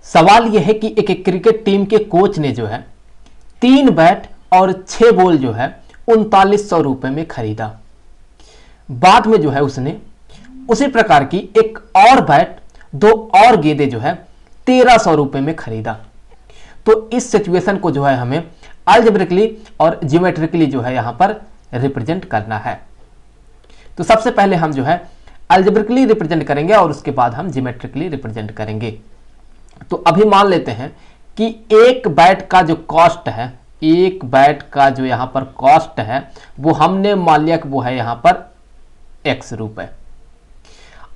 सवाल यह है कि एक क्रिकेट टीम के कोच ने जो है 3 बैट और 6 बॉल जो है 3900 रुपए में खरीदा। बाद में जो है उसने उसी प्रकार की एक और बैट 2 और गेंदें जो है 1300 रुपए में खरीदा। तो इस सिचुएशन को जो है हमें अलजेब्रिकली और ज्योमेट्रिकली जो है यहां पर रिप्रेजेंट करना है। तो सबसे पहले हम जो है अलजेब्रिकली रिप्रेजेंट करेंगे और उसके बाद हम ज्योमेट्रिकली रिप्रेजेंट करेंगे। तो अभी मान लेते हैं कि एक बैट का जो कॉस्ट है, एक बैट का जो यहां पर कॉस्ट है वो हमने मान लिया कि वो है यहां पर x रुपए,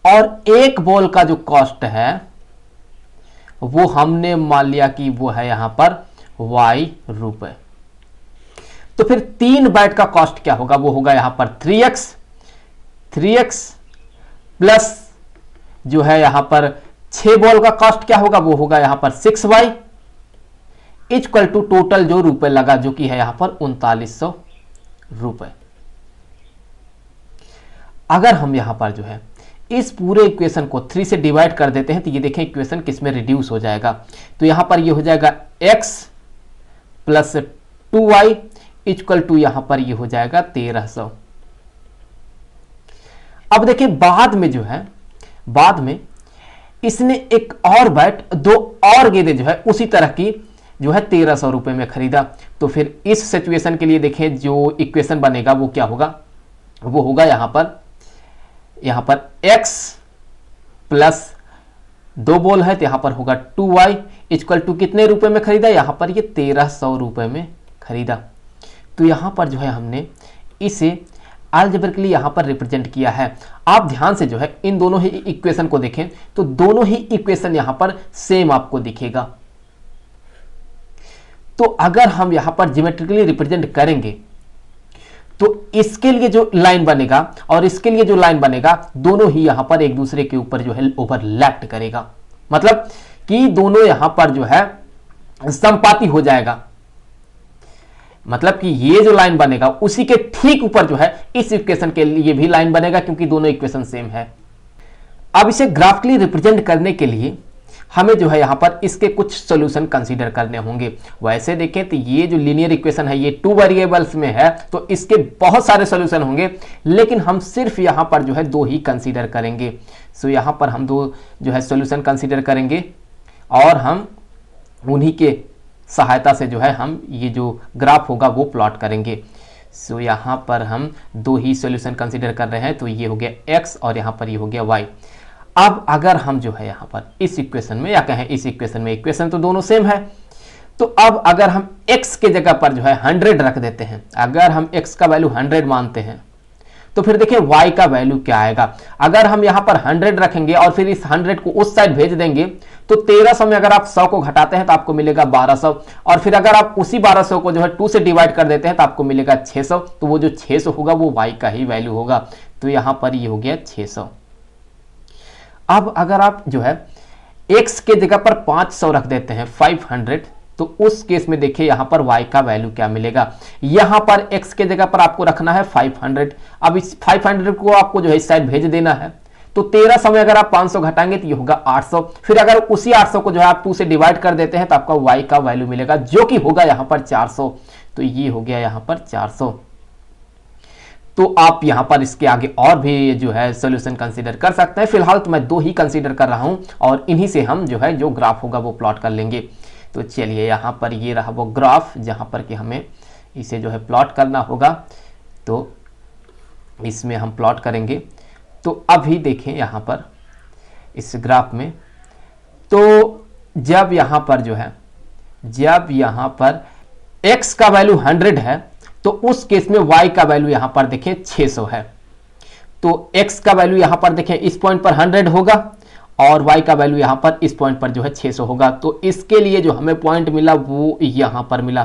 और एक बॉल का जो कॉस्ट है वो हमने मान लिया कि वो है यहां पर y रुपए। तो फिर 3 बैट का कॉस्ट क्या होगा, वो होगा यहां पर 3x प्लस जो है यहां पर 6 बॉल का कॉस्ट क्या होगा, वो होगा यहां पर 6y इक्वल टू टोटल जो रुपए लगा जो कि है यहां पर 3900 रुपए। अगर हम यहां पर जो है इस पूरे इक्वेशन को 3 से डिवाइड कर देते हैं तो ये देखें इक्वेशन किस में रिड्यूस हो जाएगा। तो यहां पर ये हो जाएगा x plus 2y equal to यहां पर ये हो जाएगा 1300। अब देखिए बाद में जो है, बाद में इसने एक और बैट 2 और गेंदें जो है उसी तरह की जो है 1300 रुपए में खरीदा। तो फिर इस सिचुएशन के लिए देखें जो इक्वेशन बनेगा वो क्या होगा, वो होगा यहां पर x प्लस 2 बॉल है तो यहां पर होगा 2y इक्वल टू कितने रुपए में खरीदा, यहां पर ये 1300 रुपए में खरीदा। तो यहां पर जो है हमने इसे अलजेब्रिकली यहां पर रिप्रेजेंट किया है। आप ध्यान से जो है इन दोनों ही इक्वेशन को देखें तो दोनों ही इक्वेशन यहां पर सेम आपको दिखेगा। तो अगर हम यहां पर ज्योमेट्रिकली रिप्रेजेंट करेंगे तो इसके लिए जो लाइन बनेगा और इसके लिए जो लाइन बनेगा दोनों ही यहां पर एक दूसरे के ऊपर जो है ओवरलैप करेगा, मतलब कि दोनों यहां पर जो है संपाती हो जाएगा। मतलब कि ये जो लाइन बनेगा उसी के ठीक ऊपर जो है इस इक्वेशन के लिए भी लाइन बनेगा क्योंकि दोनों इक्वेशन सेम है। अब इसे ग्राफिकली रिप्रेजेंट करने के लिए हमें जो है यहां पर इसके कुछ सॉल्यूशन कंसीडर करने होंगे। वैसे देखें तो ये जो लीनियर इक्वेशन है ये 2 वेरिएबल्स में है तो इसके बहुत सारे सॉल्यूशन होंगे, लेकिन हम सिर्फ यहां पर जो है 2 ही कंसीडर करेंगे। सो यहां पर हम 2 जो है सॉल्यूशन कंसीडर करेंगे और हम उन्हीं के सहायता से जो है हम ये जो ग्राफ होगा वो प्लॉट करेंगे। सो यहां पर हम 2 ही सॉल्यूशन कंसीडर कर रहे हैं, तो ये हो गया x और यहां पर ये हो गया y। अब अगर हम जो है यहां पर इस इक्वेशन में या कहें इस इक्वेशन में, इक्वेशन तो दोनों सेम है, तो अब अगर हम x के जगह पर जो है 100 रख देते हैं, अगर हम x का वैल्यू 100 मानते हैं तो फिर देखिए y का वैल्यू क्या आएगा। अगर हम यहां पर 100 रखेंगे और फिर इस 100 को उस साइड भेज देंगे तो 1300 में अगर आप 100 को घटाते हैं तो आपको मिलेगा 1200, और फिर अगर आप उसी 1200 को जो है 2 से डिवाइड कर देते हैं तो आपको मिलेगा 600। तो वो जो 600 होगा वो y का ही वैल्यू होगा। तो यहां पर ये हो गया 600। अब अगर आप जो है x के जगह पर 500 रख देते हैं 500, तो उस केस में देखिए यहां पर y का वैल्यू क्या मिलेगा। यहां पर x के जगह पर आपको रखना है 500। अब इस 500 को आपको जो है इस साइड भेज देना है, तो 1300 में अगर आप 500 घटाएंगे तो ये होगा 800। फिर अगर उसी 800 को जो है आप 2 से डिवाइड कर देते हैं तो आपका y का वैल्यू मिलेगा जो कि होगा यहां पर 400। तो ये हो गया यहां पर 400। तो आप यहां पर इसके आगे और भी जो है सॉल्यूशन कंसीडर कर सकते हैं। फिलहाल तो मैं 2 ही कंसीडर कर रहा हूं और इन्हीं से हम जो है जो ग्राफ होगा वो प्लॉट कर लेंगे। तो चलिए यहां पर ये रहा वो ग्राफ जहां पर कि हमें इसे जो है प्लॉट करना होगा, तो इसमें हम प्लॉट करेंगे। तो अभी देखें यहां पर इस ग्राफ में, तो जब यहां पर जो है जब यहां पर x का वैल्यू 100 है तो उस केस में y का वैल्यू यहां पर देखें 600 है। तो x का वैल्यू यहां पर देखें इस पॉइंट पर 100 होगा और y का वैल्यू यहां पर इस पॉइंट पर जो है 600 होगा। तो इसके लिए जो हमें पॉइंट मिला वो यहां पर मिला।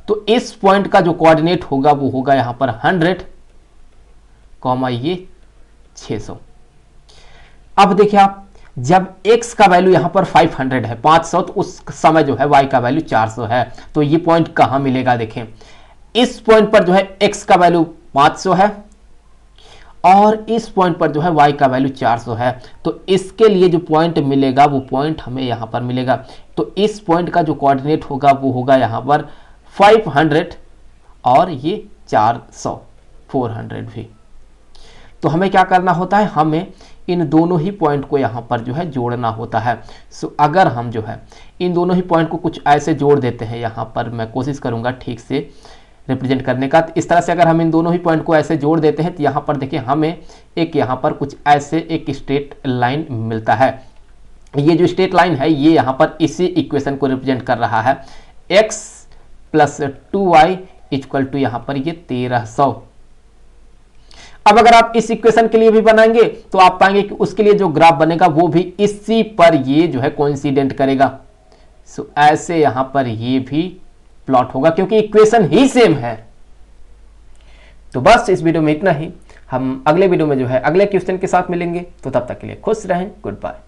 तो इस पॉइंट का जो कोऑर्डिनेट होगा वो होगा यहां पर 100 कॉमा ये 600। अब देखिए आप जब x का वैल्यू यहां पर 500 है 500, तो उस समय जो है y का वैल्यू 400 है। तो ये पॉइंट कहां मिलेगा, देखें इस पॉइंट पर जो है x का वैल्यू 500 है और इस पॉइंट पर जो है y का वैल्यू 400 है, तो इसके लिए जो पॉइंट मिलेगा वो पॉइंट हमें यहाँ पर मिलेगा। तो इस पॉइंट का जो कोऑर्डिनेट होगा वो होगा यहाँ पर 500 और ये 400 400 भी। तो हमें क्या करना होता है, हमें इन दोनों ही पॉइंट को यहाँ पर जो है जोड़ना होता है। सो अगर हम जो है इन दोनों ही पॉइंट को कुछ ऐसे जोड़ देते हैं, यहाँ पर मैं कोशिश करूँगा ठीक से रिप्रेजेंट करने का। तो इस तरह से अगर हम इन दोनों ही पॉइंट को ऐसे जोड़ देते हैं तो यहाँ पर देखिए हमें एक यहाँ पर कुछ ऐसे एक स्ट्रेट लाइन मिलता है। ये जो स्ट्रेट लाइन है ये यहाँ पर इसी इक्वेशन को रिप्रेजेंट कर रहा है, x plus 2y equal to यहाँ पर ये 1300। अब अगर आप इस इक्वेशन के लिए भी बनाएंगे तो आप पाएंगे कि उसके लिए जो ग्राफ बनेगा वो भी इसी पर ये जो है कोइंसिडेंट करेगा। सो ऐसे यहां पर ये भी प्लॉट होगा क्योंकि इक्वेशन ही सेम है। तो बस इस वीडियो में इतना ही। हम अगले वीडियो में जो है अगले क्वेश्चन के साथ मिलेंगे। तो तब तक के लिए खुश रहें। Good bye.